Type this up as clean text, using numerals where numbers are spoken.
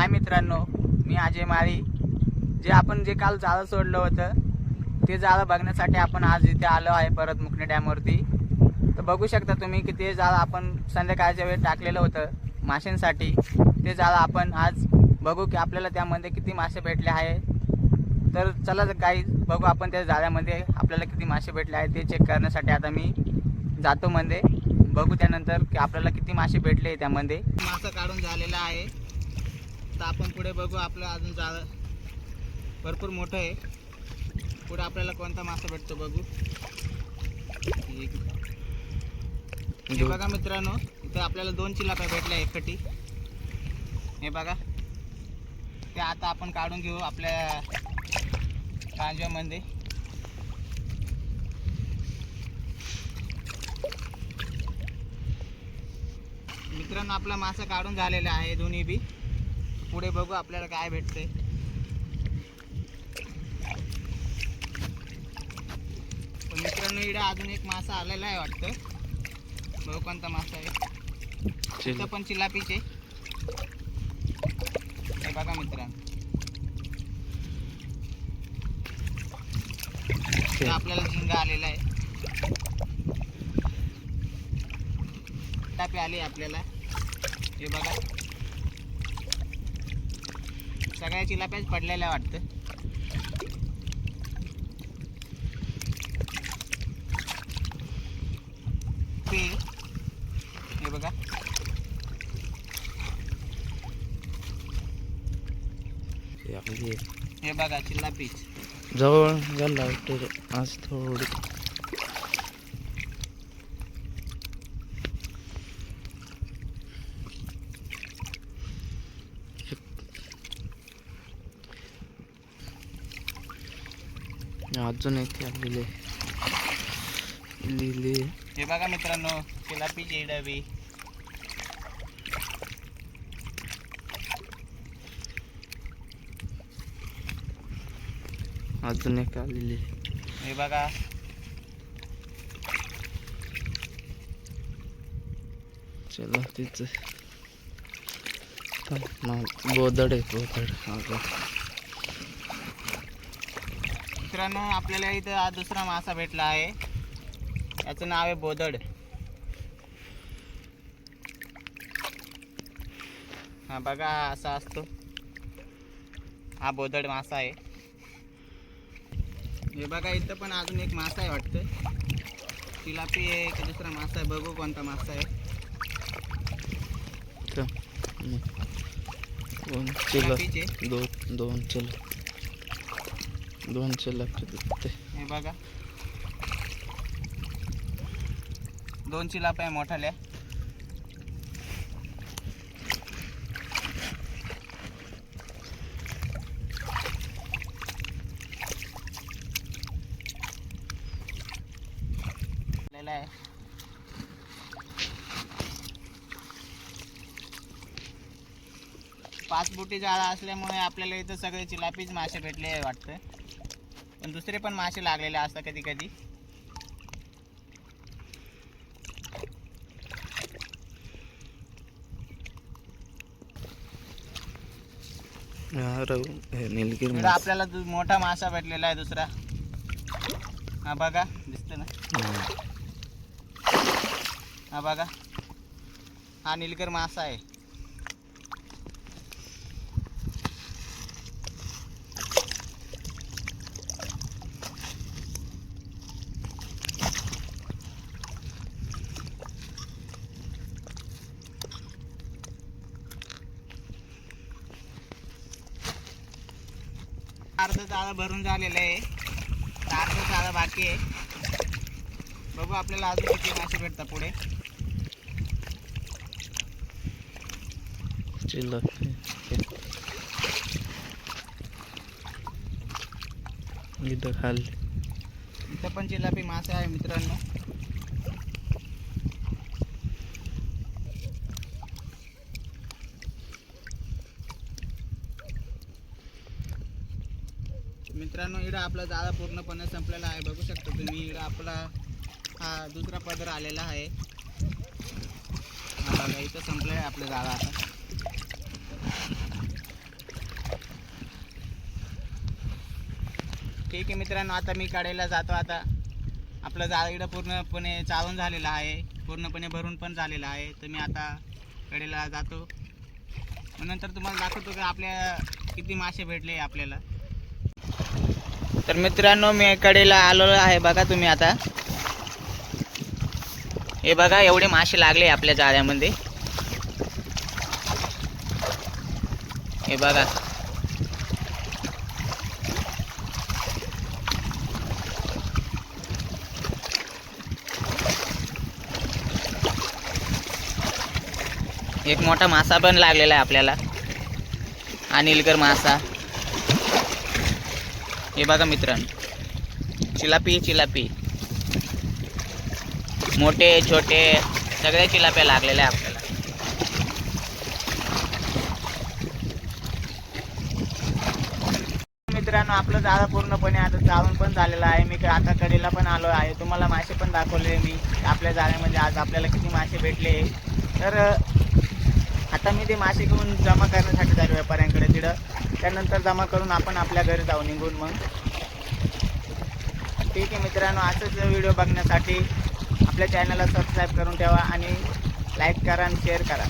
हाय मित्रांनो, मी अजय माळी. जे काल जाळं सोडलं होतं ते जाळं बघण्यासाठी आपण आज इथे आलो आहे परत मुकणे डॅमवरती. तर बघू शकता तुम्ही की ते जाळं आपण संध्याकाळच्या वेळी टाकलेलं होतं माशांसाठी. ते जाळं आपण आज बघू की आपल्याला त्यामध्ये किती मासे भेटले आहे. तर चला काही बघू आपण त्या जाळ्यामध्ये आपल्याला किती मासे भेटले आहेत ते चेक करण्यासाठी आता मी जातो मध्ये. बघू त्यानंतर की आपल्याला किती मासे भेटले त्यामध्ये. मासा काढून झालेला आहे. तर आपण पुढे बघू. आपलं अजून जाळं भरपूर मोठं आहे. पुढे आपल्याला कोणता मासा भेटतो बघू. हे बघा मित्रांनो, इथं आपल्याला 2 चिलाप्या भेटल्या एकखटी. हे बघा, ते आता आपण काढून घेऊ आपल्या कांजव्यामध्ये. मित्रांनो, आपला मासा काढून झालेला आहे दोन्ही बी. पुढे बघू आपल्याला काय भेटते. पण मित्रांनो, इकडे अजून एक मासा आलेला आहे वाटतं. बघू कोणता मासा आहे. इथं पण चिलापीचे. हे बघा मित्रांनो, आपल्याला झिंगा आलेला आहे. टापी आली आपल्याला. हे बघा, सगळ्या चिलाप्याच पडलेल्या वाटतं. हे बघा, हे बघा चिल्लापीच जवळ झाला आज थोडी. अजून एक आलेले लिहिले. हे बघा मित्रांनो, चिलापीची डबी. अजून एक आलेली. हे बघा, चला तिचं बोदड आहे बोदड. मित्रांनो, आपल्याला इथं हा दुसरा मासा भेटला आहे. याचं नाव आहे बोदड. हा बघा, असा असतो हा बोदड मासा आहे. हे बघा, इथं पण अजून एक मासा आहे वाटतं. चिलापी आहे की दुसरा मासा आहे, बघू कोणता मासा आहे. दोन चिलापी दिसते. हे बघा, 2 चिलाप्या आहे मोठाल्या. आहे 5 बोटी जाळा असल्यामुळे आपल्याला इथं सगळे चिलापीच मासे भेटले वाटतं. पण दुसरे पण मासे लागलेले असतात कधी कधी. निलगिरी आपल्याला मोठा मासा भेटलेला आहे दुसरा. हा बघा, दिसतं ना. हा बघा, हा निलगिरी मासा आहे. अर्ध जाळं भरून झालेलं आहे. अर्ध जाळं बाकी आहे. बघू आपल्याला अजून किती मासे भेटतात पुढे. इथं पण चिलापी मासा आहे मित्रांनो. मित्रांनो, इकडं आपला जाळा पूर्णपणे संपलेला आहे. बघू शकता तुम्ही, इकडं आपला हा दुसरा पदर आलेला आहे. हा बघा, इथं संपलेला आहे आपलं जाळा आता. ठीक आहे मित्रांनो, आता मी कडेला जातो. आता आपलं जाळं इकडं पूर्णपणे चालून झालेलं आहे, पूर्णपणे भरून पण झालेलं आहे. तर मी आता कडेला जातो, मग नंतर तुम्हाला दाखवतो की आपल्या किती मासे भेटले आपल्याला. तर मित्रांनो, मी कडेला आलेलो आहे. बघा तुम्ही आता हे बघा, एवढे मासे लागले आपल्या जाळ्यामध्ये. हे बघा, एक मोठा मासा पण लागलेला आहे आपल्याला, हा नीलकर मासा. हे बघा मित्रांनो, चिलापी मोठे छोटे सगळे चिलाप्या लागलेल्या आहे आपल्याला. मित्रांनो, आपलं जाळं पूर्णपणे आता चालून पण झालेलं आहे. मी आता कडेला पण आलो आहे. तुम्हाला मासे पण दाखवले मी आपल्या जाळ्यामध्ये आज आपल्याला किती मासे भेटले. तर आता मी ते मासे घेऊन जमा करण्यासाठी जाईल व्यापाऱ्यांकडे तिथं. त्यानंतर जमा करून आपण आपल्या घरी जाऊ निघून. मग ठीक आहे मित्रांनो, असंच व्हिडिओ बघण्यासाठी आपल्या चॅनलला सबस्क्राईब करून ठेवा आणि लाईक करा आणि शेअर करा.